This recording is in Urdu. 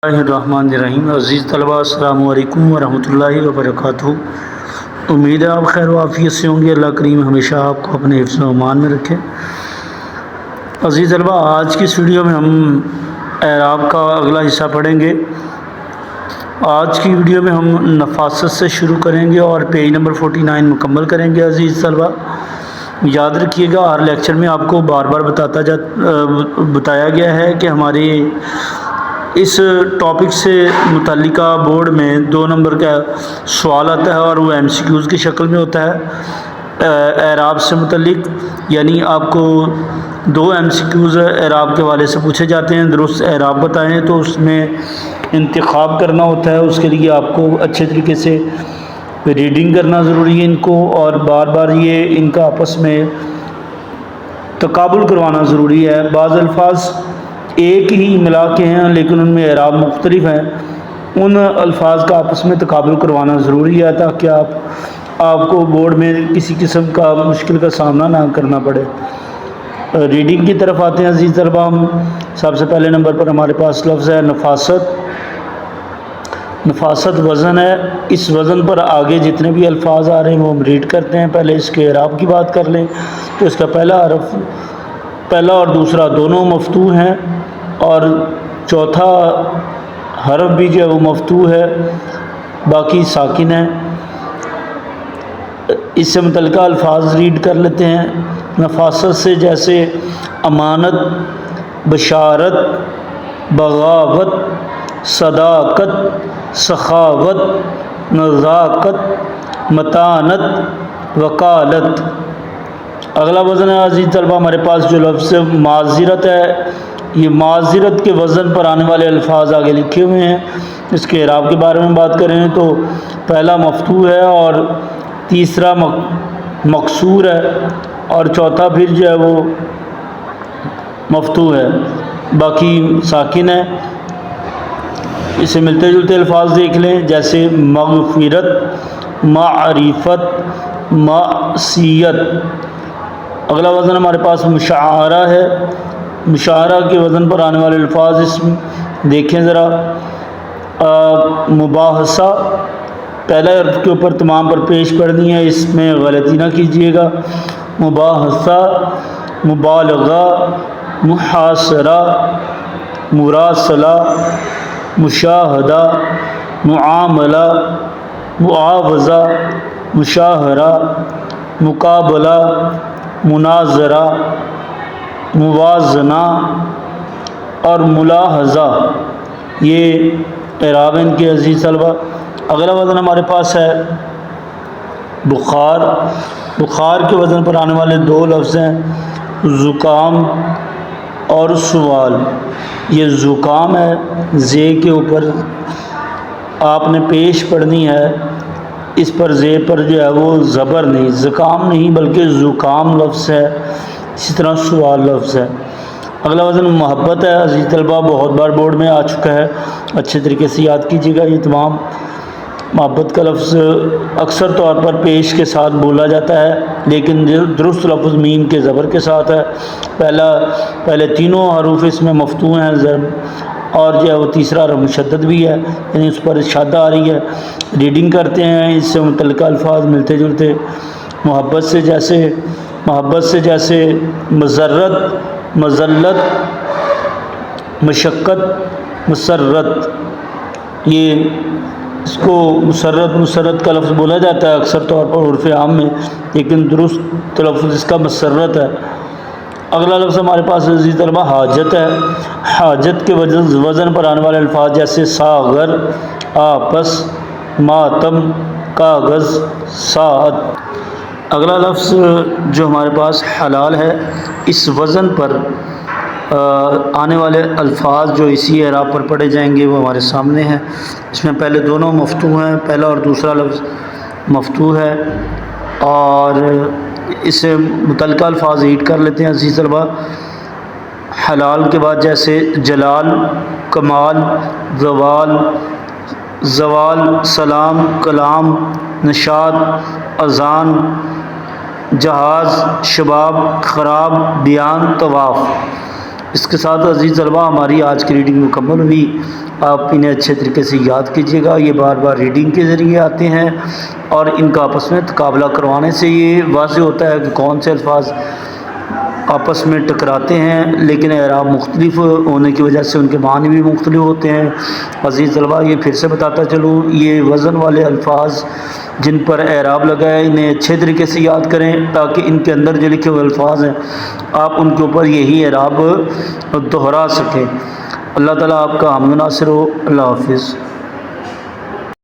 الرحمن الرحیم۔ عزیز طلباء، السلام علیکم ورحمۃ اللہ وبرکاتہ۔ امید ہے آپ خیر و عافیت سے ہوں گے۔ اللہ کریم ہمیشہ آپ کو اپنے حفظ و امان میں رکھے۔ عزیز طلباء، آج کی اس ویڈیو میں ہم اعراب کا اگلا حصہ پڑھیں گے۔ آج کی ویڈیو میں ہم نفاست سے شروع کریں گے اور پیج نمبر 49 مکمل کریں گے۔ عزیز طلباء، یاد رکھیے گا، ہر لیکچر میں آپ کو بار بار بتایا گیا ہے کہ ہمارے اس ٹاپک سے متعلقہ بورڈ میں 2 نمبر کا سوال آتا ہے اور وہ ایم سی کیوز کی شکل میں ہوتا ہے اعراب سے متعلق، یعنی آپ کو 2 ایم سی کیوز اعراب کے حوالے سے پوچھے جاتے ہیں۔ درست اعراب بتائیں تو اس میں انتخاب کرنا ہوتا ہے، اس کے لیے آپ کو اچھے طریقے سے ریڈنگ کرنا ضروری ہے ان کو، اور بار بار یہ ان کا آپس میں تقابل کروانا ضروری ہے۔ بعض الفاظ ایک ہی ملا کے ہیں لیکن ان میں اعراب مختلف ہیں، ان الفاظ کا آپس میں تقابل کروانا ضروری ہے تاکہ آپ کو بورڈ میں کسی قسم کا مشکل کا سامنا نہ کرنا پڑے۔ ریڈنگ کی طرف آتے ہیں عزیز طلباء۔ ہم سب سے پہلے نمبر پر ہمارے پاس لفظ ہے نفاست۔ نفاست وزن ہے۔ اس وزن پر آگے جتنے بھی الفاظ آ رہے ہیں وہ ہم ریڈ کرتے ہیں۔ پہلے اس کے اعراب کی بات کر لیں تو اس کا پہلا اور دوسرا دونوں مفتوح ہیں، اور چوتھا حرف بھی جو ہے وہ مفتوح ہے، باقی ساکن ہے۔ اس سے متعلقہ الفاظ ریڈ کر لیتے ہیں۔ نفاست سے جیسے امانت، بشارت، بغاوت، صداقت، سخاوت، نزاکت، متانت، وکالت۔ اگلا وزن ہے عزیز طلبہ ہمارے پاس جو لفظ معذرت ہے، یہ معذرت کے وزن پر آنے والے الفاظ آگے لکھے ہوئے ہیں۔ اس کے اعراب کے بارے میں بات کریں تو پہلا مفتوح ہے اور تیسرا مکسور ہے، اور چوتھا پھر جو ہے وہ مفتوح ہے، باقی ساکن ہے۔ اسے ملتے جلتے الفاظ دیکھ لیں، جیسے مغفرت، معرفت، معصیت۔ اگلا وزن ہمارے پاس مشاعرہ ہے۔ مشاعرہ کے وزن پر آنے والے الفاظ اس میں دیکھیں ذرا۔ مباحثہ، پہلے حرف کے اوپر تمام پر پیش پڑھنی ہے، اس میں غلطی نہ کیجیے گا۔ مباحثہ، مبالغہ، محاصرہ، مراسلہ، مشاہدہ، معاملہ، معاوضہ، مشاہرہ، مقابلہ، مناظرہ، موازنہ اور ملاحظہ، یہ اعراب ان کے عزیز طلبہ۔ اگلا وزن ہمارے پاس ہے بخار۔ بخار کے وزن پر آنے والے 2 لفظ ہیں زکام اور سوال۔ یہ زکام ہے، زے کے اوپر آپ نے پیش پڑھنی ہے، اس پر زے پر جو ہے وہ زبر نہیں، زکام نہیں بلکہ زکام لفظ ہے۔ اسی طرح سوال لفظ ہے۔ اگلا وزن محبت ہے عزیز طلبہ، بہت بار بورڈ میں آ چکا ہے، اچھے طریقے سے یاد کیجیے گا۔ یہ تمام محبت کا لفظ اکثر طور پر پیش کے ساتھ بولا جاتا ہے، لیکن درست لفظ میم کے زبر کے ساتھ ہے۔ پہلے تینوں حروف اس میں مفتوح ہیں، ضرب اور جو ہے وہ تیسرا حرف مشدد بھی ہے، یعنی اس پر شادہ آ رہی ہے۔ ریڈنگ کرتے ہیں، اس سے متعلقہ الفاظ ملتے جلتے۔ محبت سے جیسے مضرت، مذلت، مشقت، مسرت۔ یہ اس کو مسرت کا لفظ بولا جاتا ہے اکثر طور پر عرف عام میں، لیکن درست تلفظ اس کا مسرت ہے۔ اگلا لفظ ہمارے پاس عزیز طلبہ حاجت ہے۔ حاجت کے وزن پر آنے والے الفاظ جیسے ساغر، آپس، ماتم، کاغذ، ساعت۔ اگلا لفظ جو ہمارے پاس حلال ہے، اس وزن پر آنے والے الفاظ جو اسی اعراب پر پڑھے جائیں گے وہ ہمارے سامنے ہیں۔ اس میں پہلے دونوں مفتوح ہیں، پہلا اور دوسرا لفظ مفتوح ہے، اور اس سے متعلقہ الفاظ ریڈ کر لیتے ہیں عزیز طلبہ۔ حلال کے بعد جیسے جلال، کمال، زوال، سلام، کلام، نشاط، اذان، جہاز، شباب، خراب، بیان، طواف۔ اس کے ساتھ عزیز طلبہ ہماری آج کی ریڈنگ مکمل ہوئی. آپ انہیں اچھے طریقے سے یاد کیجیے گا. یہ بار بار ریڈنگ کے ذریعے آتے ہیں اور ان کا آپس میں تقابلہ کروانے سے یہ واضح ہوتا ہے کہ کون سے الفاظ آپس میں ٹکراتے ہیں، لیکن اعراب مختلف ہونے کی وجہ سے ان کے معنی بھی مختلف ہوتے ہیں. عزیز طلبہ یہ پھر سے بتاتا چلوں، یہ وزن والے الفاظ جن پر اعراب لگا ہے انہیں اچھے طریقے سے یاد کریں تاکہ ان کے اندر جو لکھے ہوئے الفاظ ہیں آپ ان کے اوپر یہی اعراب دہرا سکیں. اللہ تعالیٰ آپ کا حامی و ناصر ہو. اللہ حافظ.